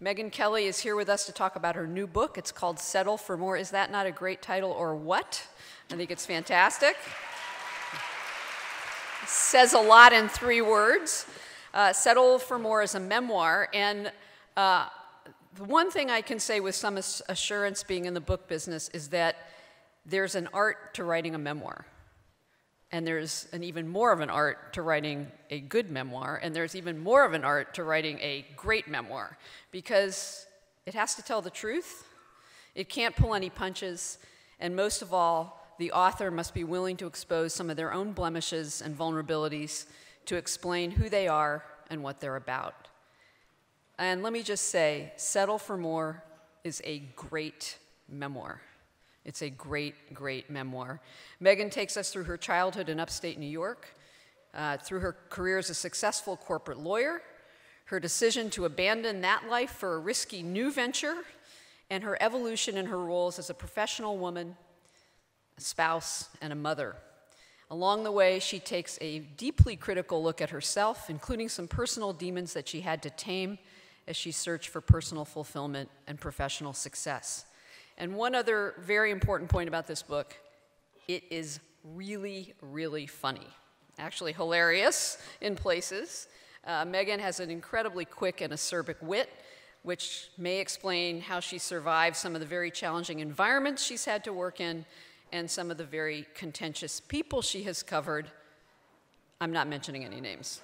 Megyn Kelly is here with us to talk about her new book. It's called Settle for More. Is that not a great title, or what? I think it's fantastic. It says a lot in 3 words. Settle for More is a memoir, and the one thing I can say with some assurance being in the book business is that there's an art to writing a memoir. And there's an even more of an art to writing a good memoir, and there's even more of an art to writing a great memoir, because it has to tell the truth, it can't pull any punches, and most of all, the author must be willing to expose some of their own blemishes and vulnerabilities to explain who they are and what they're about. And let me just say, Settle for More is a great memoir. It's a great, great memoir. Megyn takes us through her childhood in upstate New York, through her career as a successful corporate lawyer, her decision to abandon that life for a risky new venture, and her evolution in her roles as a professional woman, a spouse, and a mother. Along the way, she takes a deeply critical look at herself, including some personal demons that she had to tame as she searched for personal fulfillment and professional success. And one other very important point about this book, it is really, really funny. Actually hilarious in places. Megyn has an incredibly quick and acerbic wit, which may explain how she survived some of the very challenging environments she's had to work in and some of the very contentious people she has covered. I'm not mentioning any names.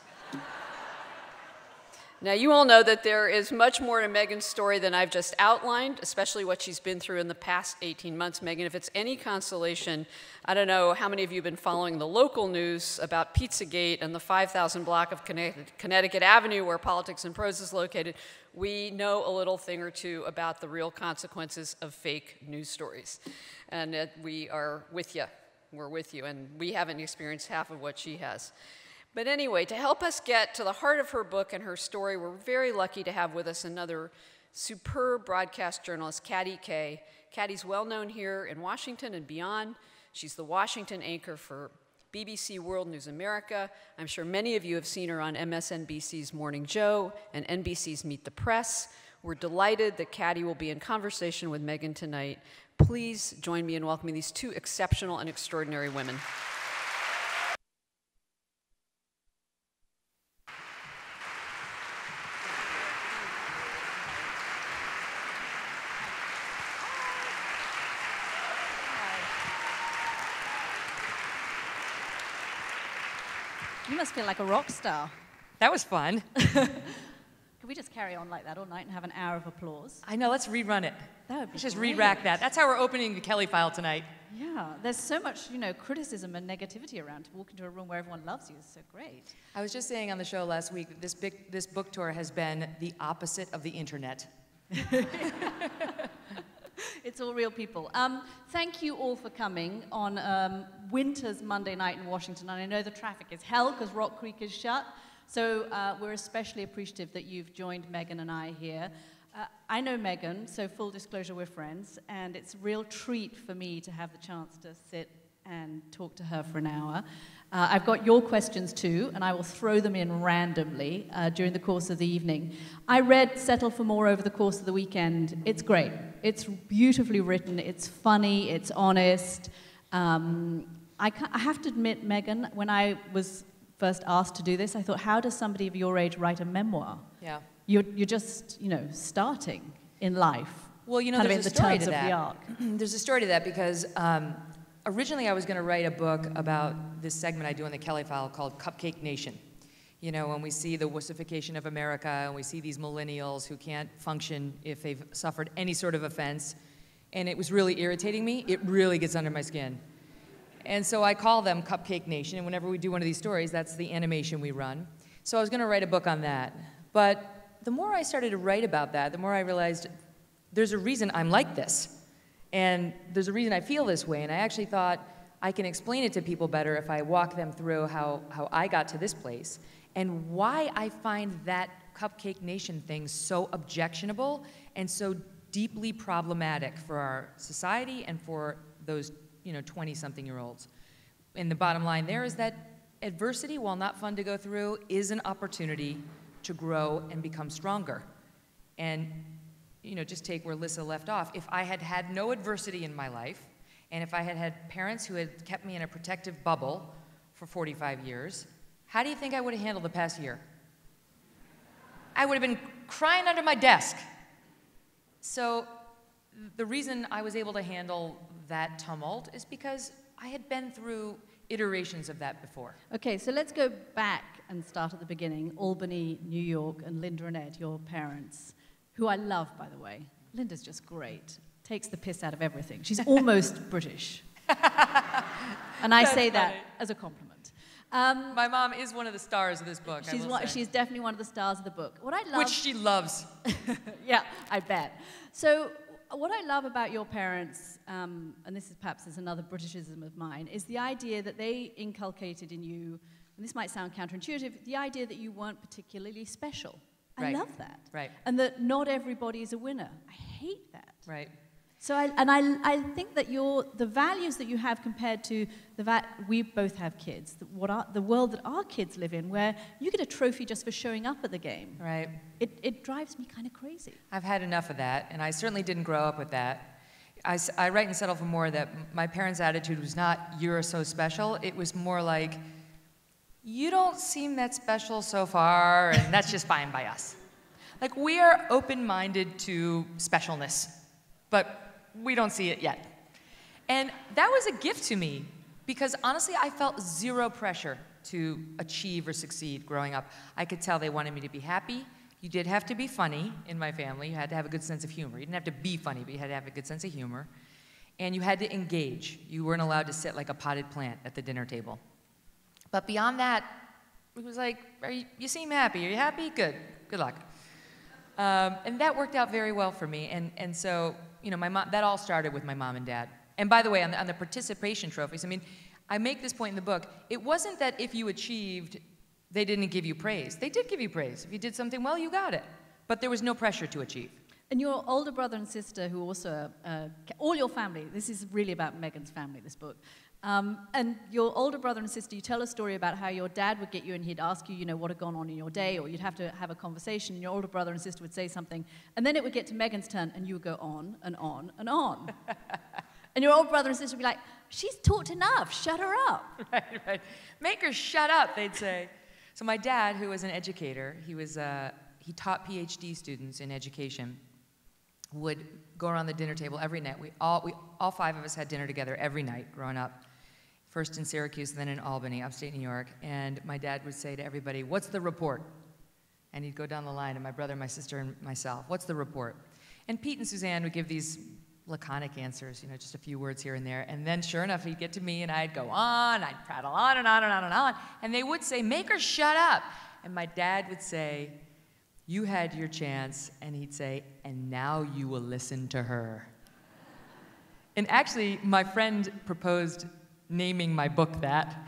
Now, you all know that there is much more to Megyn's story than I've just outlined, especially what she's been through in the past 18 months. Megyn, if it's any consolation, I don't know how many of you have been following the local news about Pizzagate and the 5,000 block of Connecticut Avenue where Politics and Prose is located. We know a little thing or two about the real consequences of fake news stories. And we are with you. We're with you. And we haven't experienced half of what she has. But anyway, to help us get to the heart of her book and her story, we're very lucky to have with us another superb broadcast journalist, Katty Kay. Katty's well known here in Washington and beyond. She's the Washington anchor for BBC World News America. I'm sure many of you have seen her on MSNBC's Morning Joe and NBC's Meet the Press. We're delighted that Katty will be in conversation with Megyn tonight. Please join me in welcoming these 2 exceptional and extraordinary women. You must feel like a rock star. That was fun. Can we just carry on like that all night and have an hour of applause? I know, let's rerun it. That would be Let's just great. re-rack that. That's how we're opening the Kelly file tonight. Yeah, there's so much, criticism and negativity around. To walk into a room where everyone loves you is so great. I was just saying on the show last week that this book tour has been the opposite of the internet. It's all real people. Thank you all for coming on winter's Monday night in Washington. And I know the traffic is hell because Rock Creek is shut. So we're especially appreciative that you've joined Megyn and I here. I know Megyn, so full disclosure, we're friends. And it's a real treat for me to have the chance to sit and talk to her for an hour. I've got your questions too, and I will throw them in randomly during the course of the evening. I read Settle for More over the course of the weekend. It's great. It's beautifully written. It's funny. It's honest. I have to admit, Megyn, when I was first asked to do this, I thought, how does somebody of your age write a memoir? Yeah. You're just, starting in life. Well, there's a story to that. There's a story to that because originally I was going to write a book about this segment I do on the Kelly File called Cupcake Nation. When we see the wussification of America and we see these millennials who can't function if they've suffered any sort of offense, and it was really irritating me. It really gets under my skin. And so I call them Cupcake Nation, and whenever we do one of these stories, that's the animation we run. So I was going to write a book on that. But the more I started to write about that, the more I realized there's a reason I'm like this. And there's a reason I feel this way, and I actually thought I can explain it to people better if I walk them through how I got to this place and why I find that Cupcake Nation thing so objectionable and so deeply problematic for our society and for those 20-something-year-olds. And the bottom line there is that adversity, while not fun to go through, is an opportunity to grow and become stronger. And, you know, just take where Lissa left off. If I had had no adversity in my life, and if I had had parents who had kept me in a protective bubble for 45 years, how do you think I would have handled the past year? I would have been crying under my desk. So the reason I was able to handle that tumult is because I had been through iterations of that before. Okay, so let's go back and start at the beginning. Albany, New York, and Linda and Ed, your parents, who I love, by the way. Linda's just great. Takes the piss out of everything. She's almost British. And I say that as a compliment. My mom is one of the stars of this book, She's definitely one of the stars of the book. What I love... Which she loves. Yeah, I bet. So what I love about your parents, and this is perhaps another Britishism of mine, is the idea that they inculcated in you, and this might sound counterintuitive, the idea that you weren't particularly special. I love that. Right. And that not everybody is a winner. I hate that. Right. So I think that the values that you have compared to we both have kids, the world that our kids live in, where you get a trophy just for showing up at the game. Right. It drives me kind of crazy. I've had enough of that, and I certainly didn't grow up with that. I write in Settle for More that my parents' attitude was not, you're so special. It was more like, you don't seem that special so far, and that's just fine by us. Like, we are open-minded to specialness, but we don't see it yet. And that was a gift to me, because honestly, I felt zero pressure to achieve or succeed growing up. I could tell they wanted me to be happy. You did have to be funny in my family. You had to have a good sense of humor. You didn't have to be funny, but you had to have a good sense of humor. And you had to engage. You weren't allowed to sit like a potted plant at the dinner table. But beyond that, it was like, you seem happy. Are you happy? Good. Good luck. And that worked out very well for me. And so, you know, my mom, that all started with my mom and dad. And by the way, on the participation trophies, I mean, I make this point in the book. It wasn't that if you achieved, they didn't give you praise. They did give you praise. If you did something well, you got it. But there was no pressure to achieve. And your older brother and sister, who also, all your family, this is really about Megyn's family, this book. And your older brother and sister, you tell a story about how your dad would get you and he'd ask you, you know, what had gone on in your day, or you'd have to have a conversation, and your older brother and sister would say something, and then it would get to Megyn's turn, and you would go on and on and on. And your older brother and sister would be like, she's talked enough, shut her up. Right. Make her shut up, they'd say. So my dad, who was an educator, he taught PhD students in education, would go around the dinner table every night. We all five of us had dinner together every night growing up. First in Syracuse, then in Albany, upstate New York. And my dad would say to everybody, what's the report? And he'd go down the line, and my brother, my sister, and myself, what's the report? And Pete and Suzanne would give these laconic answers, you know, just a few words here and there. And then sure enough, he'd get to me, and I'd go on, I'd prattle on and on and on and on. And they would say, make her shut up. And my dad would say, you had your chance. And he'd say, and now you will listen to her. And actually, my friend proposed naming my book that.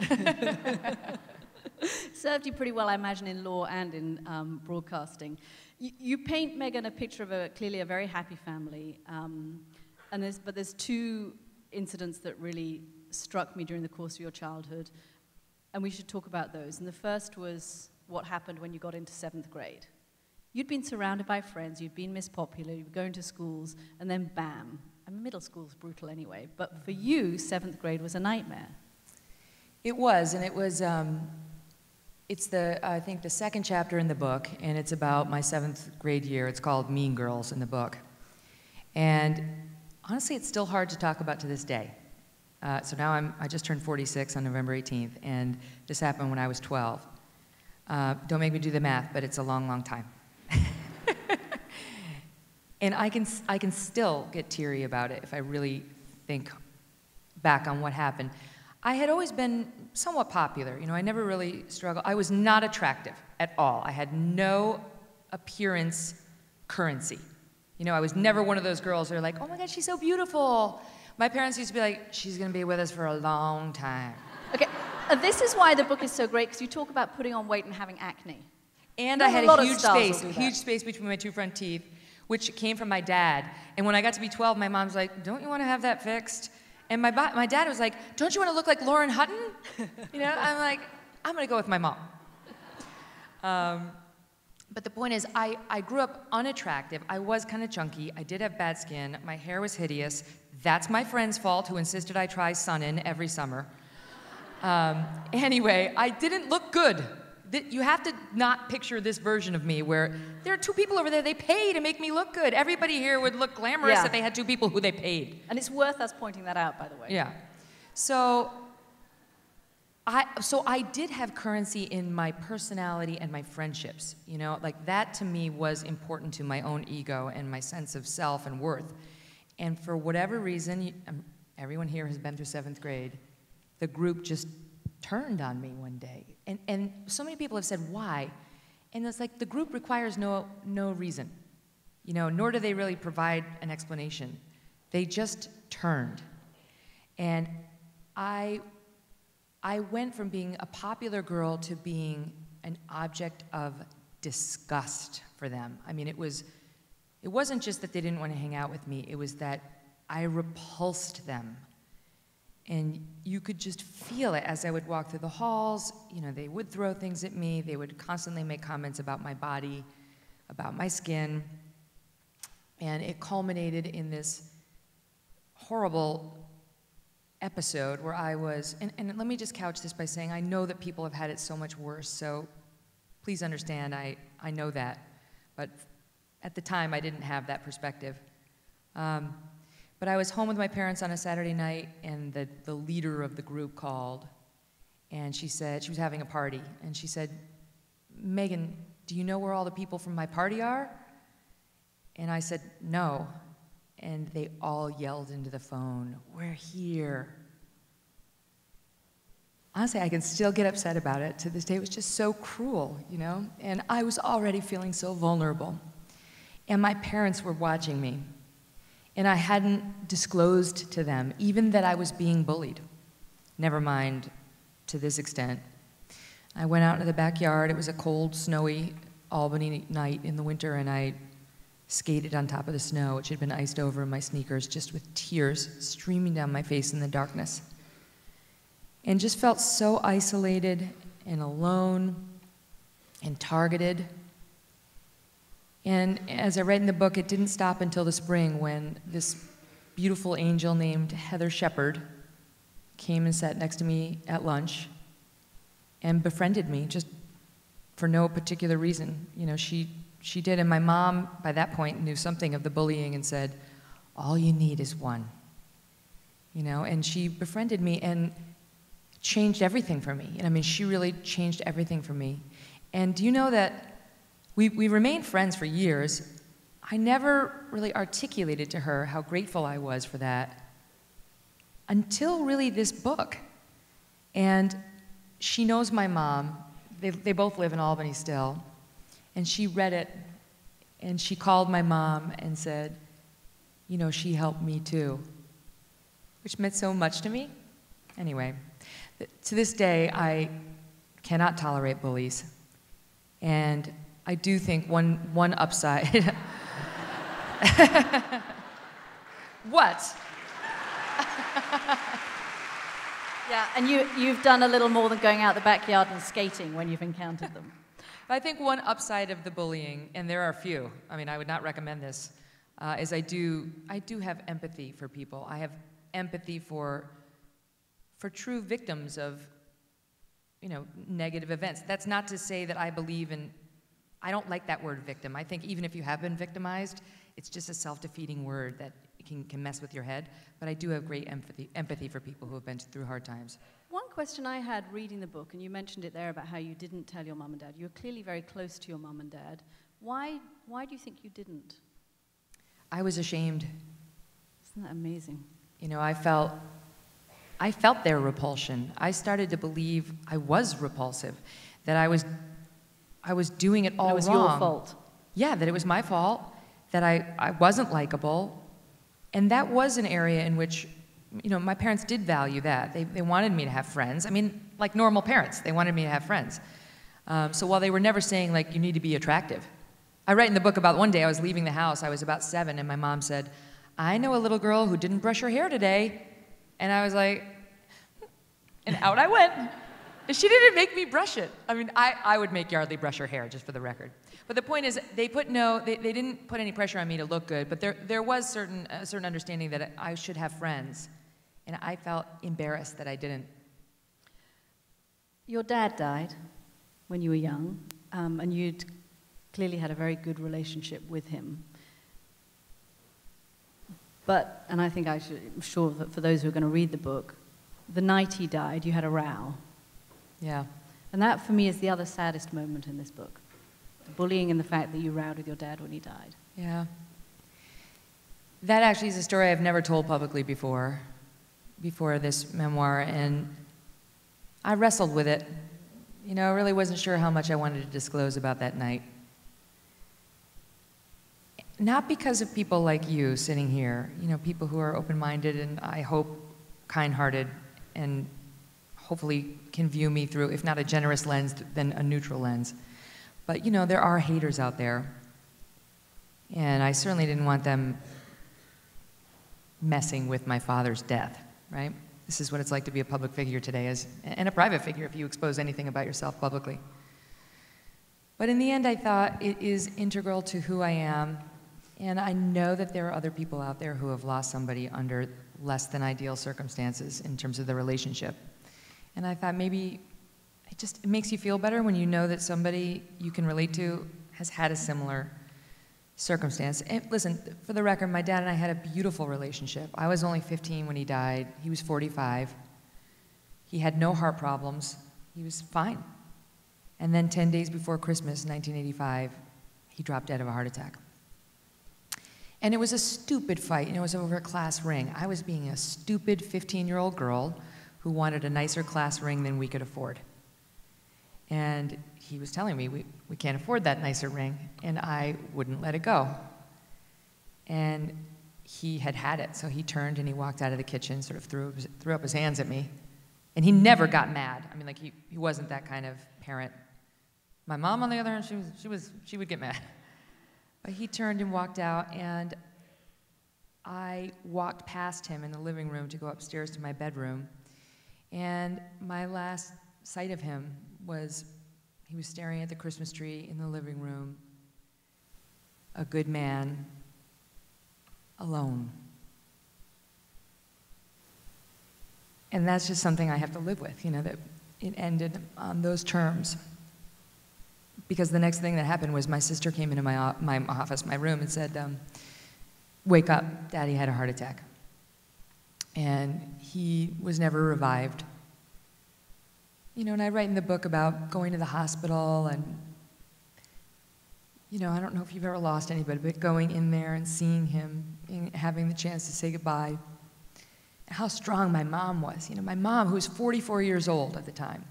Served you pretty well, I imagine, in law and in broadcasting. You paint Megyn a picture of clearly a very happy family, but there's two incidents that really struck me during the course of your childhood, and we should talk about those. And the first was what happened when you got into 7th grade. You'd been surrounded by friends, you'd been Miss Popular, you were going to schools, and then bam. I mean, middle school's brutal anyway, but for you, 7th grade was a nightmare. It was, and it was, it's I think the second chapter in the book, and it's about my 7th grade year. It's called Mean Girls in the book. And honestly, it's still hard to talk about to this day. So now I just turned 46 on November 18th, and this happened when I was 12. Don't make me do the math, but it's a long, long time. And I can still get teary about it if I really think back on what happened. I had always been somewhat popular. You know, I never really struggled. I was not attractive at all. I had no appearance currency. You know, I was never one of those girls who are like, oh my God, she's so beautiful. My parents used to be like, she's going to be with us for a long time. Okay, this is why the book is so great, because you talk about putting on weight and having acne. And I had a huge space between my two front teeth, which came from my dad. And when I got to be 12, my mom's like, don't you want to have that fixed? And my dad was like, don't you want to look like Lauren Hutton? You know, I'm like, I'm going to go with my mom. But the point is, I grew up unattractive. I was kind of chunky. I did have bad skin. My hair was hideous. That's my friend's fault who insisted I try sun-in every summer. Anyway, I didn't look good. You have to not picture this version of me where there are two people over there, they pay to make me look good. Everybody here would look glamorous if they had two people who they paid. And it's worth us pointing that out, by the way. Yeah. So I did have currency in my personality and my friendships. You know, like that to me was important to my own ego and my sense of self and worth. And for whatever reason, everyone here has been through 7th grade, the group just turned on me one day. And so many people have said, why? And it's like the group requires no reason, you know, nor do they really provide an explanation. They just turned. And I went from being a popular girl to being an object of disgust for them. I mean, it wasn't just that they didn't want to hang out with me, it was that I repulsed them. And you could just feel it as I would walk through the halls. You know, they would throw things at me. They would constantly make comments about my body, about my skin. And it culminated in this horrible episode where I was, and let me just couch this by saying I know that people have had it so much worse, so please understand, I know that. But at the time, I didn't have that perspective. But I was home with my parents on a Saturday night, and the leader of the group called, and she said, she was having a party, and she said, Megyn, do you know where all the people from my party are? And I said, no. And they all yelled into the phone, we're here. Honestly, I can still get upset about it to this day. It was just so cruel, you know? And I was already feeling so vulnerable. And my parents were watching me. And I hadn't disclosed to them even that I was being bullied. Never mind to this extent. I went out into the backyard. It was a cold, snowy Albany night in the winter, and I skated on top of the snow, which had been iced over in my sneakers, just with tears streaming down my face in the darkness. And just felt so isolated and alone and targeted. And as I read in the book, it didn't stop until the spring when this beautiful angel named Heather Shepard came and sat next to me at lunch and befriended me just for no particular reason. You know, she did, and my mom, by that point, knew something of the bullying and said, all you need is one. You know, and she befriended me and changed everything for me. And I mean, she really changed everything for me. And do you know that we remained friends for years. I never really articulated to her how grateful I was for that until really this book. And she knows my mom. They both live in Albany still. And she read it, and she called my mom and said, you know, she helped me too, which meant so much to me. Anyway, to this day, I cannot tolerate bullies. And I do think one upside. What? Yeah, and you've done a little more than going out the backyard and skating when you've encountered them. I think one upside of the bullying, and there are a few, I mean, I would not recommend this, is I do have empathy for people. I have empathy for true victims of, you know, negative events. That's not to say that I believe in, I don't like that word victim. I think even if you have been victimized, it's just a self-defeating word that can mess with your head. But I do have great empathy for people who have been through hard times. One question I had reading the book, and you mentioned it there about how you didn't tell your mum and dad. You were clearly very close to your mum and dad. Why do you think you didn't? I was ashamed. Isn't that amazing? You know, I felt their repulsion. I started to believe I was repulsive, that I was doing it all wrong. It was your fault. Yeah, that it was my fault, that I wasn't likable. And that was an area in which, you know, my parents did value that. They wanted me to have friends. I mean, like normal parents, they wanted me to have friends. So while they were never saying, like, you need to be attractive. I write in the book about one day I was leaving the house, I was about 7, and my mom said, I know a little girl who didn't brush her hair today. And I was like, and out I went. She didn't make me brush it. I mean, I would make Yardley brush her hair, just for the record. But the point is, they didn't put any pressure on me to look good, but there was a certain understanding that I should have friends, and I felt embarrassed that I didn't. Your dad died when you were young, and you'd clearly had a very good relationship with him. But, and I'm sure that for those who are going to read the book, the night he died, you had a row. Yeah. And that, for me, is the other saddest moment in this book. The bullying and the fact that you rowed with your dad when he died. Yeah. That actually is a story I've never told publicly before this memoir, and I wrestled with it. You know, I really wasn't sure how much I wanted to disclose about that night. Not because of people like you sitting here, you know, people who are open-minded and I hope kind-hearted and hopefully can view me through, if not a generous lens, then a neutral lens. But, you know, there are haters out there. And I certainly didn't want them messing with my father's death, right? This is what it's like to be a public figure today, and a private figure if you expose anything about yourself publicly. But in the end, I thought it is integral to who I am, and I know that there are other people out there who have lost somebody under less than ideal circumstances in terms of the relationship. And I thought maybe it makes you feel better when you know that somebody you can relate to has had a similar circumstance. And listen, for the record, my dad and I had a beautiful relationship. I was only 15 when he died. He was 45. He had no heart problems. He was fine. And then 10 days before Christmas, 1985, he dropped dead of a heart attack. And it was a stupid fight, and it was over a class ring. I was being a stupid 15-year-old girl who wanted a nicer class ring than we could afford. And he was telling me, we can't afford that nicer ring, and I wouldn't let it go. And he had it, so he turned and he walked out of the kitchen, sort of threw up his hands at me. And he never got mad. I mean, like, he wasn't that kind of parent. My mom, on the other hand, she would get mad. But he turned and walked out, and I walked past him in the living room to go upstairs to my bedroom. And my last sight of him was he was staring at the Christmas tree in the living room, a good man, alone. And that's just something I have to live with, you know, that it ended on those terms. Because the next thing that happened was my sister came into my office, my room, and said, wake up, Daddy had a heart attack. And he was never revived. You know, and I write in the book about going to the hospital and, you know, I don't know if you've ever lost anybody, but going in there and seeing him and having the chance to say goodbye. How strong my mom was. You know, my mom, who was 44 years old at the time.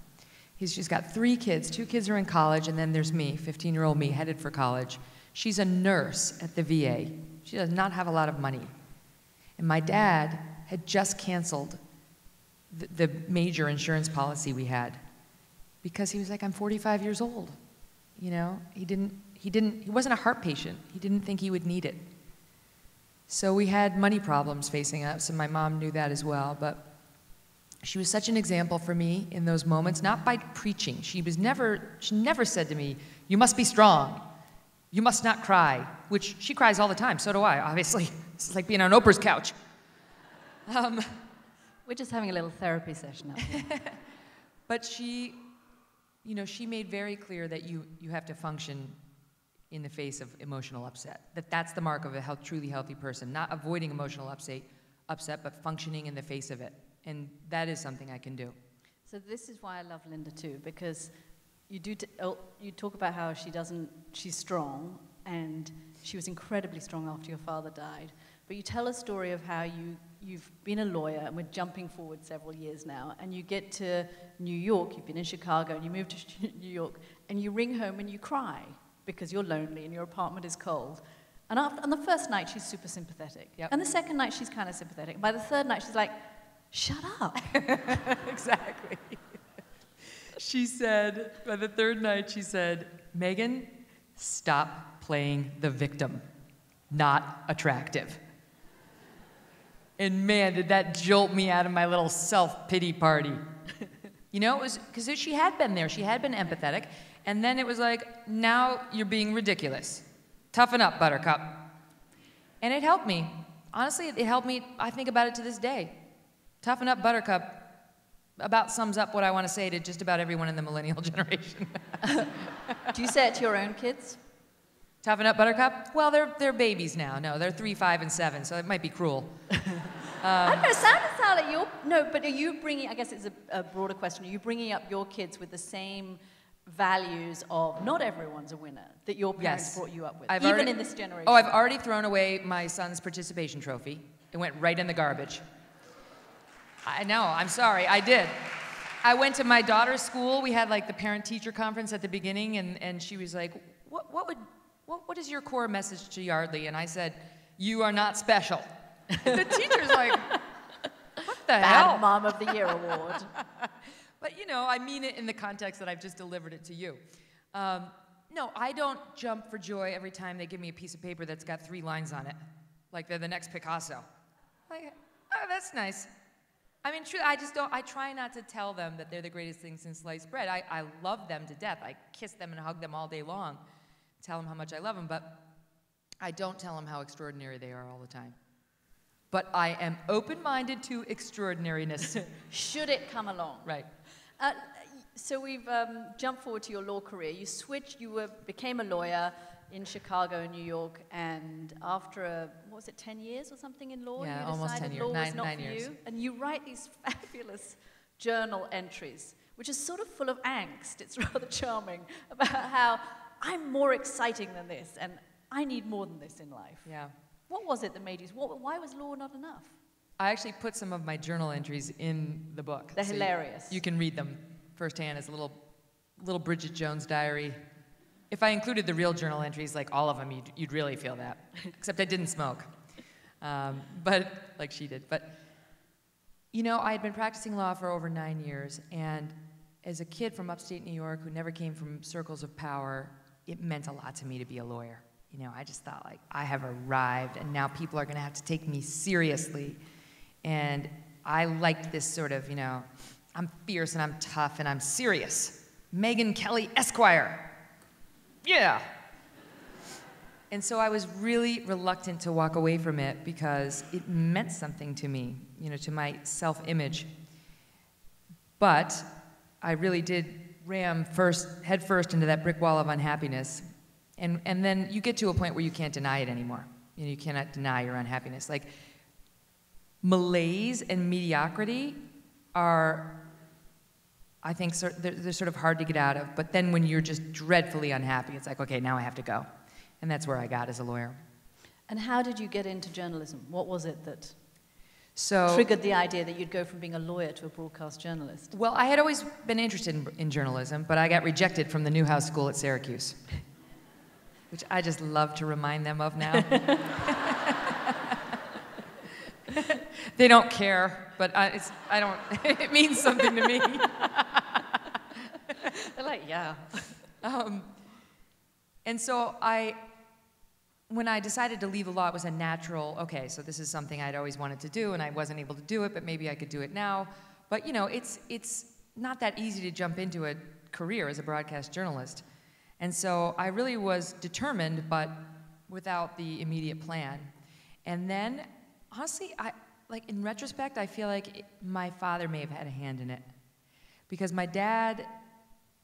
She's got 3 kids. 2 kids are in college, and then there's me, 15-year-old me, headed for college. She's a nurse at the VA. She does not have a lot of money. And my dad had just canceled the major insurance policy we had because he was like, I'm 45 years old. You know, he wasn't a heart patient. He didn't think he would need it. So we had money problems facing us, and my mom knew that as well. But she was such an example for me in those moments, not by preaching. She never said to me, you must be strong. You must not cry, which she cries all the time. So do I, obviously. It's like being on Oprah's couch. We're just having a little therapy session out here. But she made very clear that you have to function in the face of emotional upset. That's the mark of a truly healthy person, not avoiding emotional upset, but functioning in the face of it. And that is something I can do. So this is why I love Linda too, because you talk about how she's strong, and she was incredibly strong after your father died. But you tell a story of how you've been a lawyer, and we're jumping forward several years now, and you get to New York, you've been in Chicago, and you move to New York, and you ring home and you cry because you're lonely and your apartment is cold. And on the first night, she's super sympathetic. Yep. And the second night, she's kind of sympathetic. By the third night, she's like, shut up. Exactly. She said, by the third night, she said, Megyn, stop playing the victim. Not attractive. And man, did that jolt me out of my little self-pity party. You know, it was because she had been there. She had been empathetic. And then it was like, now you're being ridiculous. Toughen up, Buttercup. And it helped me. Honestly, it helped me. I think about it to this day. Toughen up, Buttercup about sums up what I want to say to just about everyone in the millennial generation. Do you say it to your own kids? Toughen up, Buttercup? Well, they're babies now. No, they're 3, 5, and 7, so it might be cruel. I don't know, sound like you're... No, but are you bringing... I guess it's a broader question. Are you bringing up your kids with the same values of not everyone's a winner that your parents brought you up with, even in this generation? Oh, I've already thrown away my son's participation trophy. It went right in the garbage. I know, I'm sorry, I did. I went to my daughter's school. We had like the parent-teacher conference at the beginning, and she was like, what is your core message to Yardley? And I said, you are not special. The teacher's like, what the hell? Bad Mom of the Year award. But you know, I mean it in the context that I've just delivered it to you. No, I don't jump for joy every time they give me a piece of paper that's got 3 lines on it, like they're the next Picasso. Like, oh, that's nice. I mean, true, I try not to tell them that they're the greatest thing since sliced bread. I love them to death. I kiss them and hug them all day long, tell them how much I love them, but I don't tell them how extraordinary they are all the time. But I am open-minded to extraordinariness. Should it come along. Right. So we've jumped forward to your law career. You switched, became a lawyer in Chicago and New York, and after, 10 years or something in law? Yeah, you almost 10 decided years, law was not 9 for years. you, and you write these fabulous journal entries, which is sort of full of angst. It's rather charming, about how I'm more exciting than this, and I need more than this in life. Yeah. What was it that made you, why was law not enough? I actually put some of my journal entries in the book. They're hilarious. You can read them firsthand as a little Bridget Jones diary. If I included the real journal entries, like all of them, you'd really feel that. Except I didn't smoke, but like she did. But you know, I had been practicing law for over 9 years, and as a kid from upstate New York who never came from circles of power, it meant a lot to me to be a lawyer. You know, I just thought, like, I have arrived, and now people are going to have to take me seriously. And I liked this sort of, you know, I'm fierce and I'm tough and I'm serious. Megyn Kelly, Esquire. Yeah. And so I was really reluctant to walk away from it because it meant something to me, you know, to my self-image. But I really did ram head first into that brick wall of unhappiness. And then you get to a point where you can't deny it anymore. You know, you cannot deny your unhappiness. Like, malaise and mediocrity are, I think, they're sort of hard to get out of. But then when you're just dreadfully unhappy, it's like, okay, now I have to go. And that's where I got as a lawyer. And how did you get into journalism? What was it that So, triggered the idea that you'd go from being a lawyer to a broadcast journalist? well, I had always been interested in journalism, but I got rejected from the Newhouse School at Syracuse, which I just love to remind them of now. They don't care, but it means something to me. They're like, yeah. And so when I decided to leave the law, it was a natural, okay, so this is something I'd always wanted to do, and I wasn't able to do it, but maybe I could do it now. But, you know, it's not that easy to jump into a career as a broadcast journalist. And so I really was determined, but without the immediate plan. And then, honestly, in retrospect, I feel like my father may have had a hand in it. Because my dad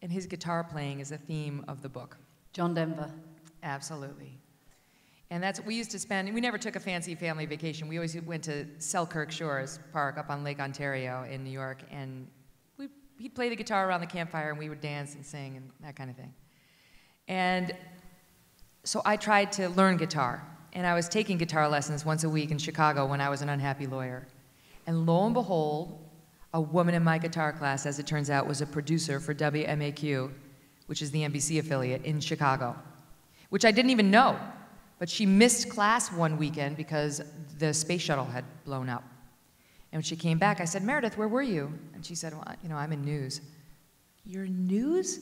and his guitar playing is a theme of the book. John Denver. Absolutely. And that's what we used to spend. We never took a fancy family vacation. We always went to Selkirk Shores Park up on Lake Ontario in New York, and he'd play the guitar around the campfire, and we would dance and sing and that kind of thing. And so I tried to learn guitar, and I was taking guitar lessons once a week in Chicago when I was an unhappy lawyer. And lo and behold, a woman in my guitar class, as it turns out, was a producer for WMAQ, which is the NBC affiliate in Chicago, which I didn't even know. But she missed class one weekend because the space shuttle had blown up. And when she came back, I said, Meredith, where were you? And she said, well, you know, I'm in news. You're in news?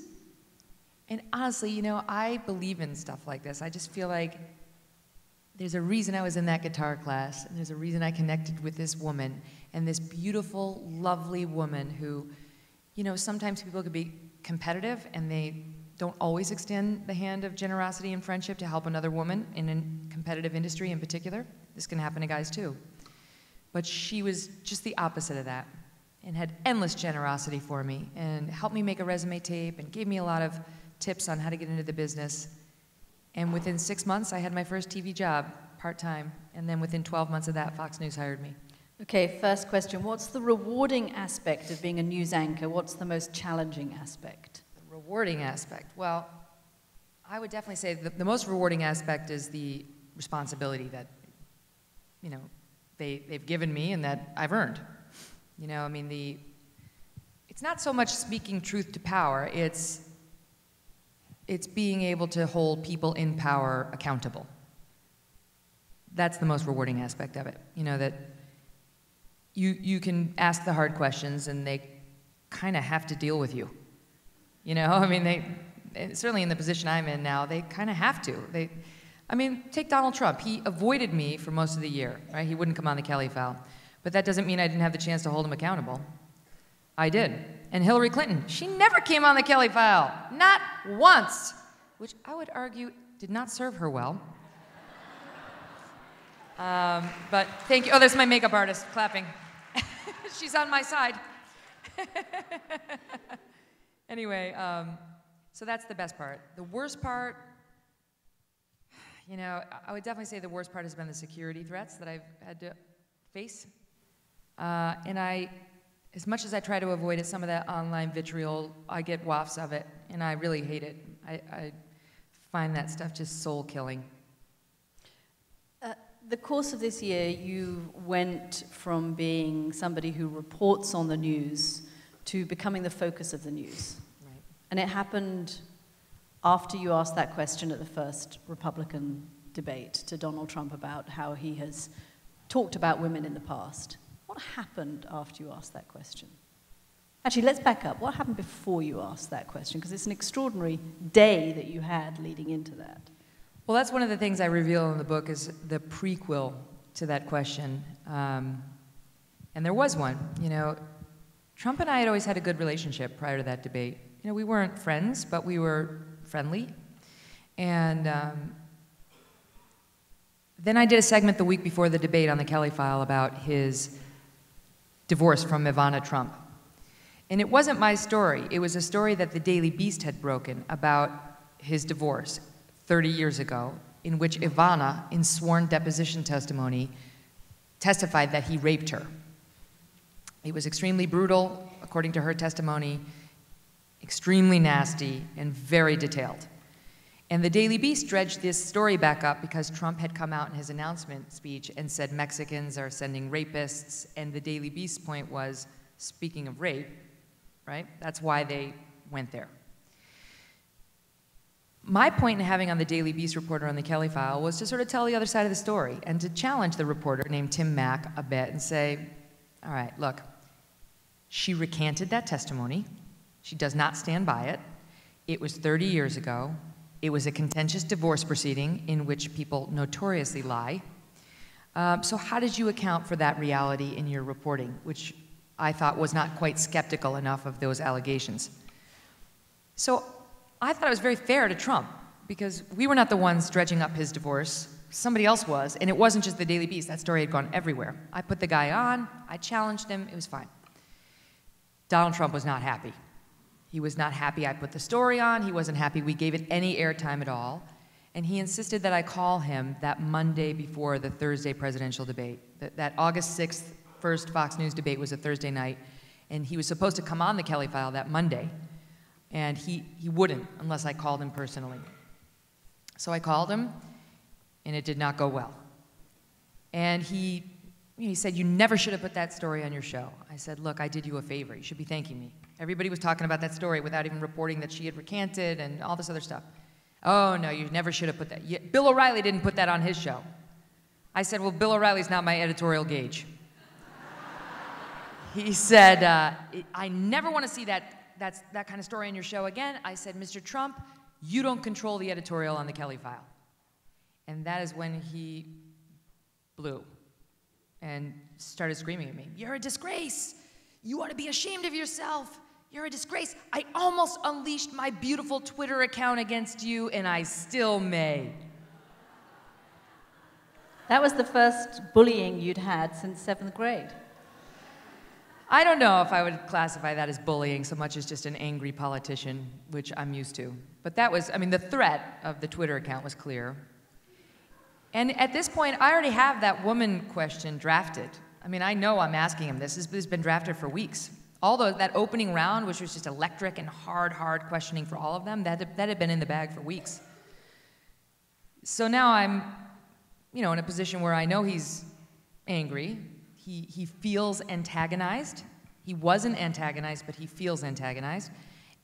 And honestly, you know, I believe in stuff like this. I just feel like there's a reason I was in that guitar class, and there's a reason I connected with this woman, and this beautiful, lovely woman who you know, sometimes people can be competitive and they don't always extend the hand of generosity and friendship to help another woman in a competitive industry in particular. This can happen to guys too. But she was just the opposite of that and had endless generosity for me and helped me make a resume tape and gave me a lot of tips on how to get into the business. And within 6 months, I had my first TV job, part-time. And then within 12 months of that, Fox News hired me. Okay, first question. What's the rewarding aspect of being a news anchor? What's the most challenging aspect? The rewarding aspect. Well, I would definitely say the most rewarding aspect is the responsibility that, you know, they've given me and that I've earned. You know, I mean, it's not so much speaking truth to power, it's being able to hold people in power accountable. That's the most rewarding aspect of it. You know, that you can ask the hard questions and they kind of have to deal with you. You know, I mean, certainly in the position I'm in now, they kind of have to. I mean, take Donald Trump. He avoided me for most of the year, right? He wouldn't come on the Kelly file. But that doesn't mean I didn't have the chance to hold him accountable. I did. And Hillary Clinton, she never came on the Kelly file. Not once. Which I would argue did not serve her well. But thank you. Oh, there's my makeup artist clapping. She's on my side. Anyway, so that's the best part. The worst part, you know, I would definitely say the worst part has been the security threats that I've had to face. And as much as I try to avoid it, some of that online vitriol, I get wafts of it, and I really hate it. I find that stuff just soul-killing. The course of this year, you went from being somebody who reports on the news to becoming the focus of the news. Right. And it happened after you asked that question at the first Republican debate to Donald Trump about how he has talked about women in the past. What happened after you asked that question? Actually, let's back up. What happened before you asked that question? Because it's an extraordinary day that you had leading into that. Well, that's one of the things I reveal in the book is the prequel to that question. And there was one. You know, Trump and I had always had a good relationship prior to that debate. You know, we weren't friends, but we were friendly. And then I did a segment the week before the debate on the Kelly file about his divorce from Ivana Trump. And it wasn't my story. It was a story that the Daily Beast had broken about his divorce 30 years ago, in which Ivana, in sworn deposition testimony, testified that he raped her. It was extremely brutal, according to her testimony, extremely nasty, and very detailed. And the Daily Beast dredged this story back up because Trump had come out in his announcement speech and said Mexicans are sending rapists, and the Daily Beast's point was, speaking of rape, right, that's why they went there. My point in having on the Daily Beast reporter on the Kelly file was to sort of tell the other side of the story and to challenge the reporter named Tim Mack a bit and say, all right, look, she recanted that testimony. She does not stand by it. It was 30 years ago. It was a contentious divorce proceeding in which people notoriously lie. So how did you account for that reality in your reporting, which I thought was not quite skeptical enough of those allegations? So I thought it was very fair to Trump because we were not the ones dredging up his divorce. Somebody else was, and it wasn't just the Daily Beast. That story had gone everywhere. I put the guy on. I challenged him. It was fine. Donald Trump was not happy. He was not happy I put the story on. He wasn't happy we gave it any airtime at all. And he insisted that I call him that Monday before the Thursday presidential debate. That August 6th first Fox News debate was a Thursday night, and he was supposed to come on the Kelly file that Monday. And he wouldn't unless I called him personally. So I called him, and it did not go well. And he said, you never should have put that story on your show. I said, look, I did you a favor. You should be thanking me. Everybody was talking about that story without even reporting that she had recanted and all this other stuff. Oh, no, you never should have put that. Bill O'Reilly didn't put that on his show. I said, well, Bill O'Reilly's not my editorial gauge. He said, I never want to see that kind of story on your show again. I said, Mr. Trump, you don't control the editorial on the Kelly file. And that is when he blew and started screaming at me. You're a disgrace. You ought to be ashamed of yourself. you're a disgrace. I almost unleashed my beautiful Twitter account against you, and I still may. That was the first bullying you'd had since 7th grade. I don't know if I would classify that as bullying so much as just an angry politician, which I'm used to. But that was, I mean, the threat of the Twitter account was clear. And at this point, I already have that woman question drafted. I mean, I know I'm asking him. This has been drafted for weeks. Although that opening round, which was just electric and hard questioning for all of them, that had been in the bag for weeks. So now I'm, in a position where I know he's angry. He feels antagonized. He wasn't antagonized, but he feels antagonized.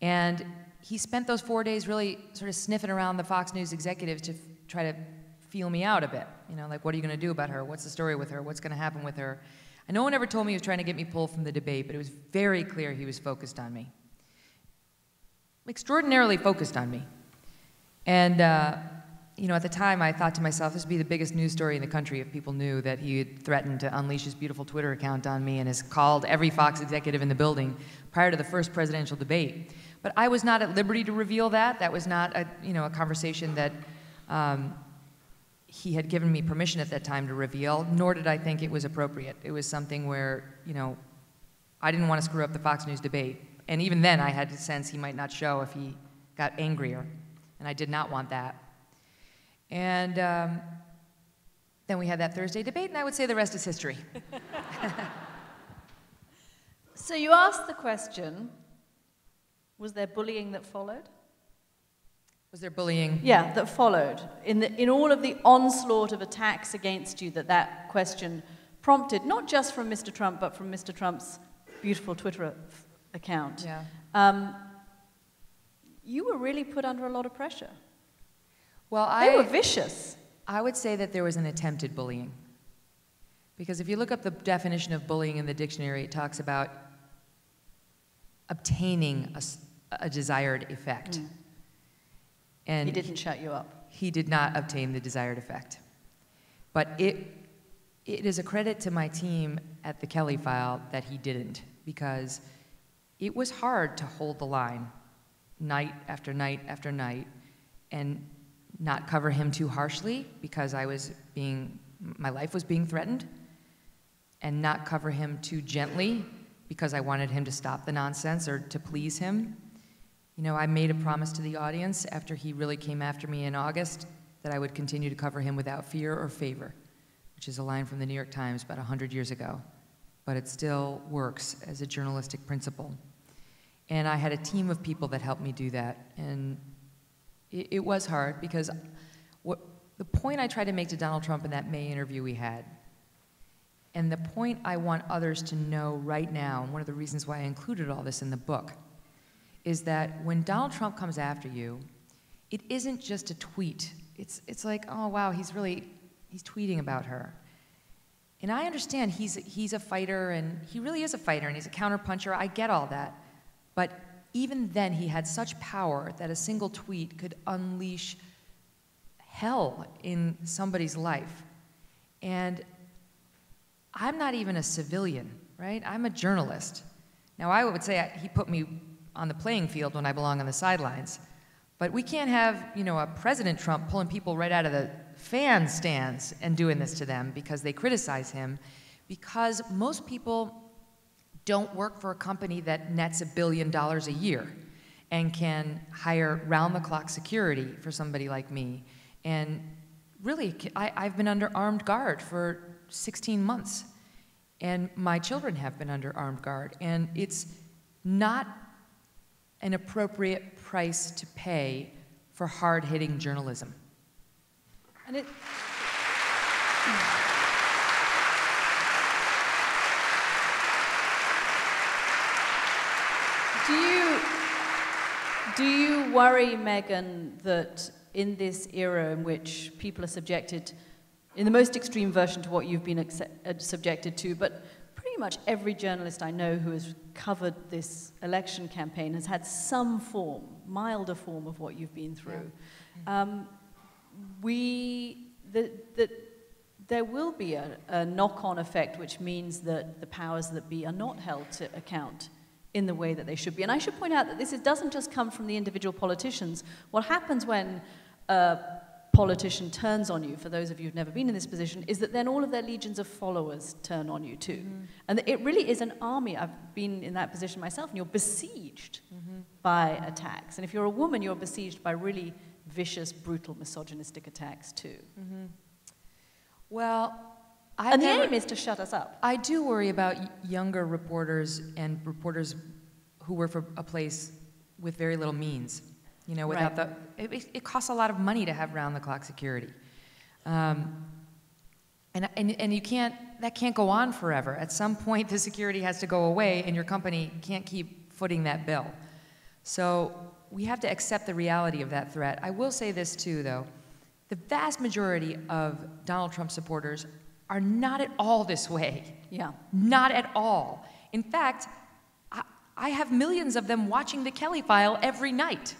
And he spent those 4 days really sort of sniffing around the Fox News executives to try to feel me out a bit. Like, what are you going to do about her? What's the story with her? What's going to happen with her? And no one ever told me he was trying to get me pulled from the debate, but it was very clear he was focused on me. Extraordinarily focused on me. And, at the time, I thought to myself, this would be the biggest news story in the country if people knew that he had threatened to unleash his beautiful Twitter account on me and has called every Fox executive in the building prior to the first presidential debate. But I was not at liberty to reveal that. That was not a conversation that he had given me permission at that time to reveal, nor did I think it was appropriate. It was something where, I didn't want to screw up the Fox News debate. And even then, I had to sense he might not show if he got angrier. And I did not want that. And then we had that Thursday debate, and I would say the rest is history. So you asked the question, was there bullying that followed? Was there bullying? Yeah, that followed. In all of the onslaught of attacks against you that question prompted, not just from Mr. Trump, but from Mr. Trump's beautiful Twitter account. Yeah. You were really put under a lot of pressure. Well, they were vicious. I would say that there was an attempted bullying. Because if you look up the definition of bullying in the dictionary, it talks about obtaining a desired effect. Mm. And he didn't shut you up. He did not obtain the desired effect. But it is a credit to my team at the Kelly File that he didn't, because it was hard to hold the line night after night after night and not cover him too harshly because my life was being threatened, and not cover him too gently because I wanted him to stop the nonsense or to please him. I made a promise to the audience after he really came after me in August that I would continue to cover him without fear or favor, which is a line from the New York Times about 100 years ago. But it still works as a journalistic principle. And I had a team of people that helped me do that. And it was hard because the point I tried to make to Donald Trump in that May interview we had, and the point I want others to know right now, and one of the reasons why I included all this in the book, is that when Donald Trump comes after you, it isn't just a tweet. It's like, oh wow, he's tweeting about her. And I understand he's a fighter, and he really is a fighter, and he's a counterpuncher. I get all that. But even then, he had such power that a single tweet could unleash hell in somebody's life. And I'm not even a civilian, right? I'm a journalist. Now, I would say he put me on the playing field when I belong on the sidelines. But we can't have, a President Trump pulling people right out of the fan stands and doing this to them because they criticize him, because most people don't work for a company that nets $1 billion a year and can hire round-the-clock security for somebody like me. And really, I've been under armed guard for 16 months, and my children have been under armed guard, and it's not an appropriate price to pay for hard-hitting journalism. And it... Do you worry, Megyn, that in this era in which people are subjected, in the most extreme version, to what you've been subjected to, but pretty much every journalist I know who has covered this election campaign has had some form, milder form of what you've been through. Yeah. There will be a knock-on effect, which means that the powers that be are not held to account in the way that they should be. And I should point out that this doesn't just come from the individual politicians. What happens when a politician turns on you, for those of you who've never been in this position, is that then all of their legions of followers turn on you too. And it really is an army. I've been in that position myself, and you're besieged by attacks. And if you're a woman, you're besieged by really vicious, brutal, misogynistic attacks too. Well, and the aim is to shut us up. I do worry about younger reporters and reporters who work for a place with very little means. You know, without it costs a lot of money to have round-the-clock security, and that can't go on forever. At some point, the security has to go away, and your company can't keep footing that bill. So we have to accept the reality of that threat. I will say this too, though: the vast majority of Donald Trump supporters are not at all this way. Yeah, not at all. In fact, I have millions of them watching the Kelly File every night.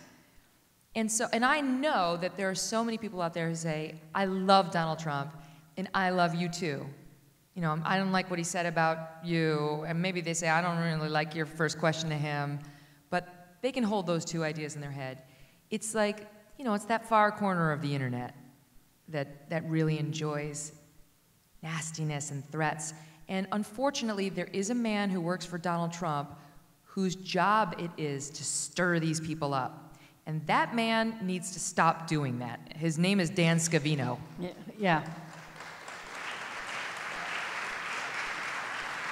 And I know that there are so many people out there who say, I love Donald Trump, and I love you too. You know, I don't like what he said about you, and maybe they say, I don't really like your first question to him, but they can hold those two ideas in their head. It's like, you know, it's that far corner of the internet that really enjoys nastiness and threats. And unfortunately, there is a man who works for Donald Trump whose job it is to stir these people up. And that man needs to stop doing that. His name is Dan Scavino. Yeah.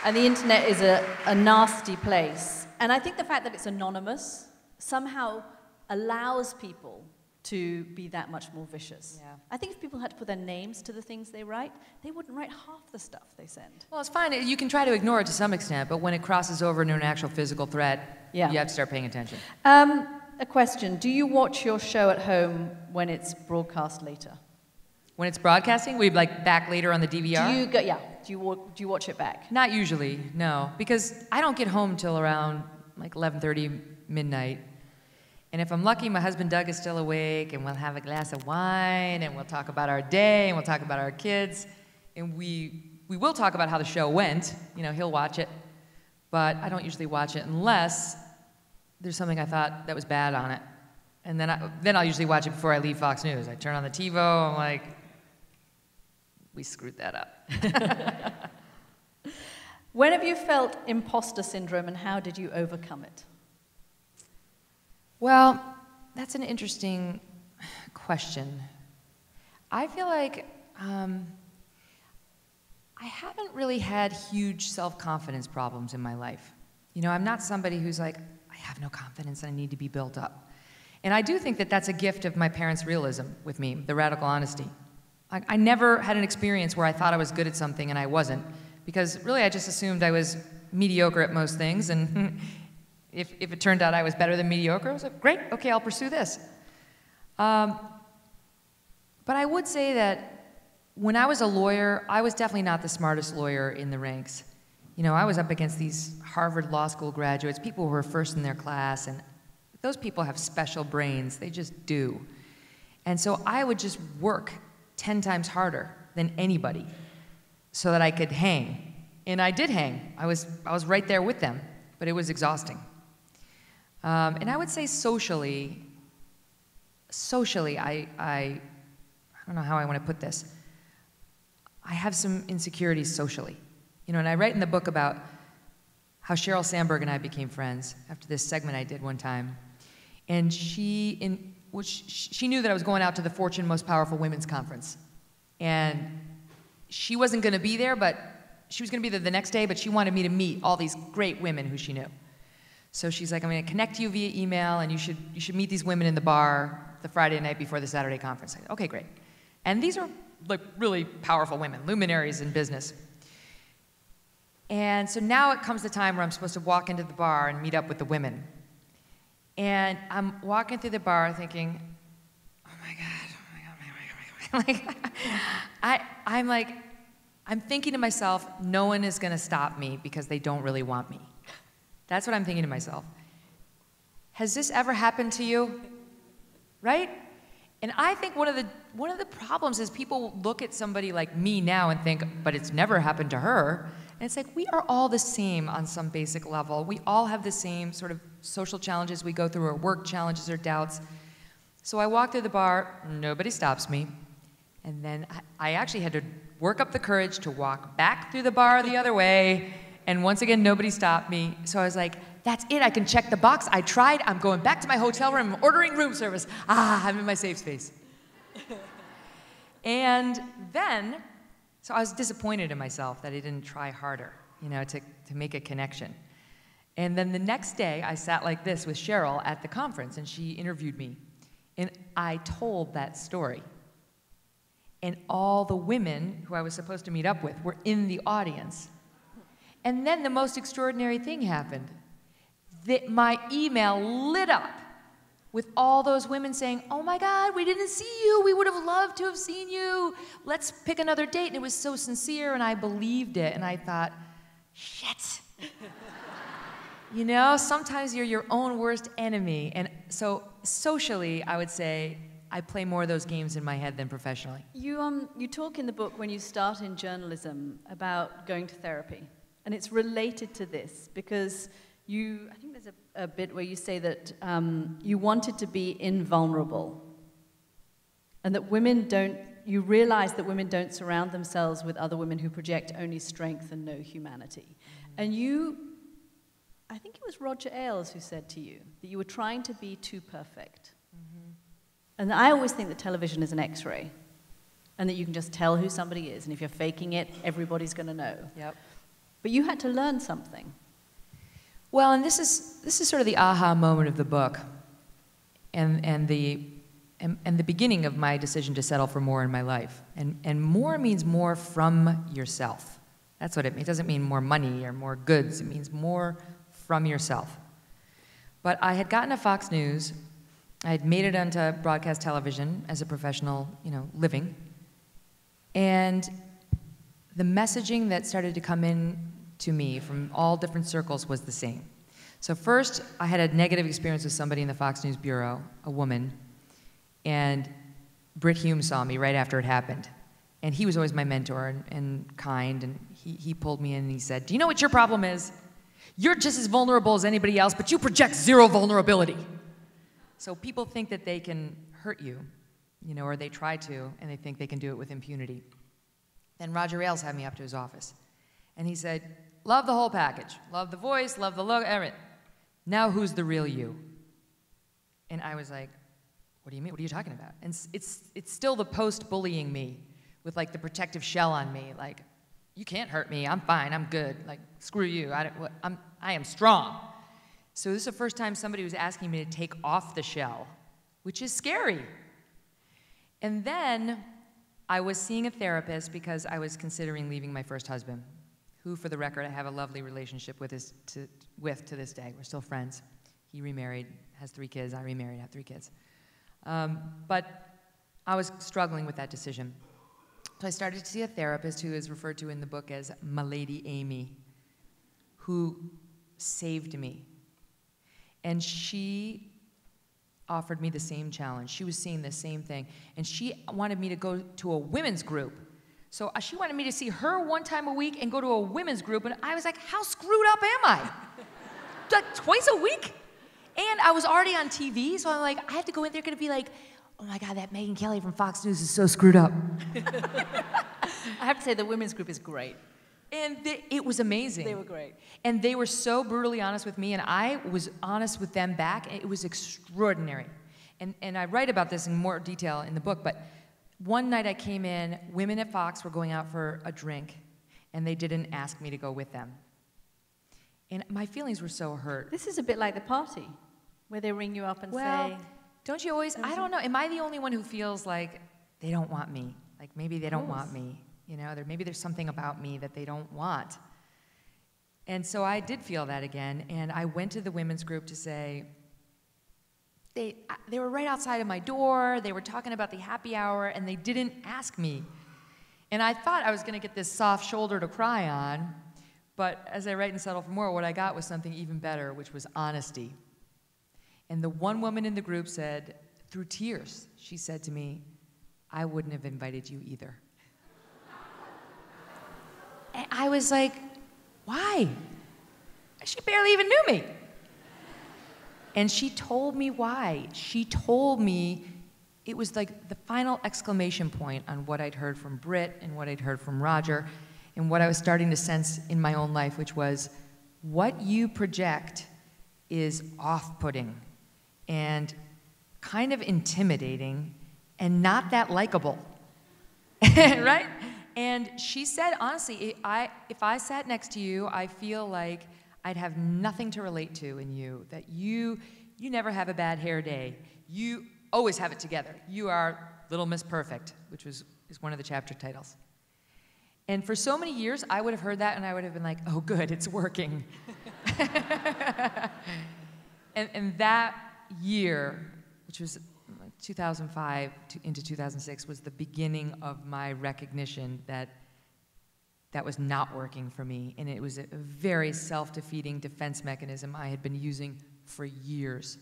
And the internet is a nasty place. And I think the fact that it's anonymous somehow allows people to be that much more vicious. Yeah. I think if people had to put their names to the things they write, they wouldn't write half the stuff they send. Well, it's fine. You can try to ignore it to some extent, but when it crosses over into an actual physical threat, you have to start paying attention. A question. Do you watch your show at home when it's broadcast later? When it's broadcasting, we like back later on the DVR? Do you watch it back? Not usually, no. Because I don't get home till around like 11:30, midnight. And if I'm lucky, my husband Doug is still awake, and we'll have a glass of wine, and we'll talk about our day, and we'll talk about our kids. And we will talk about how the show went. You know, he'll watch it. But I don't usually watch it unless there's something I thought that was bad on it. And then I'll usually watch it before I leave Fox News. I turn on the TiVo, I'm like, we screwed that up. When have you felt imposter syndrome, and how did you overcome it? Well, that's an interesting question. I feel like I haven't really had huge self-confidence problems in my life. You know, I'm not somebody who's like, I have no confidence, I need to be built up. And I do think that that's a gift of my parents' realism with me, the radical honesty. I never had an experience where I thought I was good at something and I wasn't, because really I just assumed I was mediocre at most things, and if it turned out I was better than mediocre, I was like, great, okay, I'll pursue this. But I would say that when I was a lawyer, I was definitely not the smartest lawyer in the ranks. You know, I was up against these Harvard Law School graduates, people who were first in their class, and those people have special brains, they just do. And so I would just work 10 times harder than anybody so that I could hang. And I did hang. I was right there with them, but it was exhausting. And I would say socially, I don't know how I want to put this. I have some insecurities socially. You know, and I write in the book about how Sheryl Sandberg and I became friends after this segment I did one time. And she knew that I was going out to the Fortune Most Powerful Women's Conference. And she wasn't going to be there, but she was going to be there the next day, but she wanted me to meet all these great women who she knew. So she's like, I'm going to connect you via email, and you should meet these women in the bar the Friday night before the Saturday conference. I said, okay, great. And these are like really powerful women, luminaries in business. And so now it comes the time where I'm supposed to walk into the bar and meet up with the women. And I'm walking through the bar thinking, oh my God. I'm thinking to myself, no one is going to stop me because they don't really want me. That's what I'm thinking to myself. Has this ever happened to you? Right? And I think one of the problems is people look at somebody like me now and think, but it's never happened to her. And it's like, we are all the same on some basic level. We all have the same sort of social challenges we go through, or work challenges or doubts. So I walk through the bar, nobody stops me. And then I actually had to work up the courage to walk back through the bar the other way. And once again, nobody stopped me. So I was like, that's it, I can check the box. I tried, I'm going back to my hotel room, I'm ordering room service. I'm in my safe space. And then, so I was disappointed in myself that I didn't try harder, to make a connection. And then the next day, I sat like this with Cheryl at the conference, and she interviewed me. And I told that story. And all the women who I was supposed to meet up with were in the audience. And then the most extraordinary thing happened. My email lit up with all those women saying, oh my God, we didn't see you. We would have loved to have seen you. Let's pick another date. And it was so sincere, and I believed it. And I thought, shit. Sometimes you're your own worst enemy. And so socially, I would say, I play more of those games in my head than professionally. You talk in the book when you start in journalism about going to therapy. And it's related to this because I think there's a bit where you say that you wanted to be invulnerable. And that you realize that women don't surround themselves with other women who project only strength and no humanity. And I think it was Roger Ailes who said to you that you were trying to be too perfect. And I always think that television is an X-ray, and that you can just tell who somebody is, and if you're faking it, everybody's going to know. Yep. But you had to learn something. Well, and this is sort of the aha moment of the book, and the beginning of my decision to settle for more in my life. And more means more from yourself. That's what it means. It doesn't mean more money or more goods. It means more from yourself. But I had gotten to Fox News. I had made it onto broadcast television as a professional, living. And the messaging that started to come in to me from all different circles was the same. So first, I had a negative experience with somebody in the Fox News Bureau, a woman, and Britt Hume saw me right after it happened. And he was always my mentor and kind, and he pulled me in and he said, do you know what your problem is? You're just as vulnerable as anybody else, but you project zero vulnerability. So people think that they can hurt you, or they try to, and they think they can do it with impunity. Then Roger Ailes had me up to his office, and he said, love the whole package. Love the voice, love the look, everything. Now who's the real you? And I was like, what do you mean? What are you talking about? And it's still the post-bullying me with like the protective shell on me, like, you can't hurt me, I'm fine, I'm good, like, screw you, I am strong. So this is the first time somebody was asking me to take off the shell, which is scary. And then I was seeing a therapist because I was considering leaving my first husband, who, for the record, I have a lovely relationship with to this day. We're still friends. He remarried, has 3 kids. I remarried, have 3 kids. But I was struggling with that decision. So I started to see a therapist who is referred to in the book as My Lady Amy, who saved me. And she offered me the same challenge. She was seeing the same thing. And she wanted me to go to a women's group. So she wanted me to see her 1 time a week and go to a women's group. And I was like, how screwed up am I? Like twice a week? And I was already on TV, so I'm like, I have to go in there, gonna be like, oh my God, that Megyn Kelly from Fox News is so screwed up. I have to say the women's group is great. And it was amazing. They were great. And they were so brutally honest with me, and I was honest with them back, and it was extraordinary. And I write about this in more detail in the book, but one night I came in, women at Fox were going out for a drink, and they didn't ask me to go with them. And my feelings were so hurt. This is a bit like the party, where they ring you up and say... Don't you always, I don't know, am I the only one who feels like they don't want me? Like maybe they don't want me. Maybe there's something about me that they don't want. And so I did feel that again, and I went to the women's group to say, they were right outside of my door, they were talking about the happy hour, and they didn't ask me. And I thought I was gonna get this soft shoulder to cry on, but as I write in Settle for More, what I got was something even better, which was honesty. And the one woman in the group said, through tears, she said to me, I wouldn't have invited you either. And I was like, why? She barely even knew me. And she told me why. She told me it was like the final exclamation point on what I'd heard from Britt and what I'd heard from Roger and what I was starting to sense in my own life, which was what you project is off-putting and kind of intimidating and not that likable, right? And she said, honestly, if I sat next to you, I feel like I'd have nothing to relate to in you, that you never have a bad hair day. You always have it together. You are Little Miss Perfect, which is one of the chapter titles. And for so many years, I would have heard that and I would have been like, oh, good, it's working. and that year, which was 2005 into 2006, was the beginning of my recognition that that was not working for me. And it was a very self-defeating defense mechanism I had been using for years.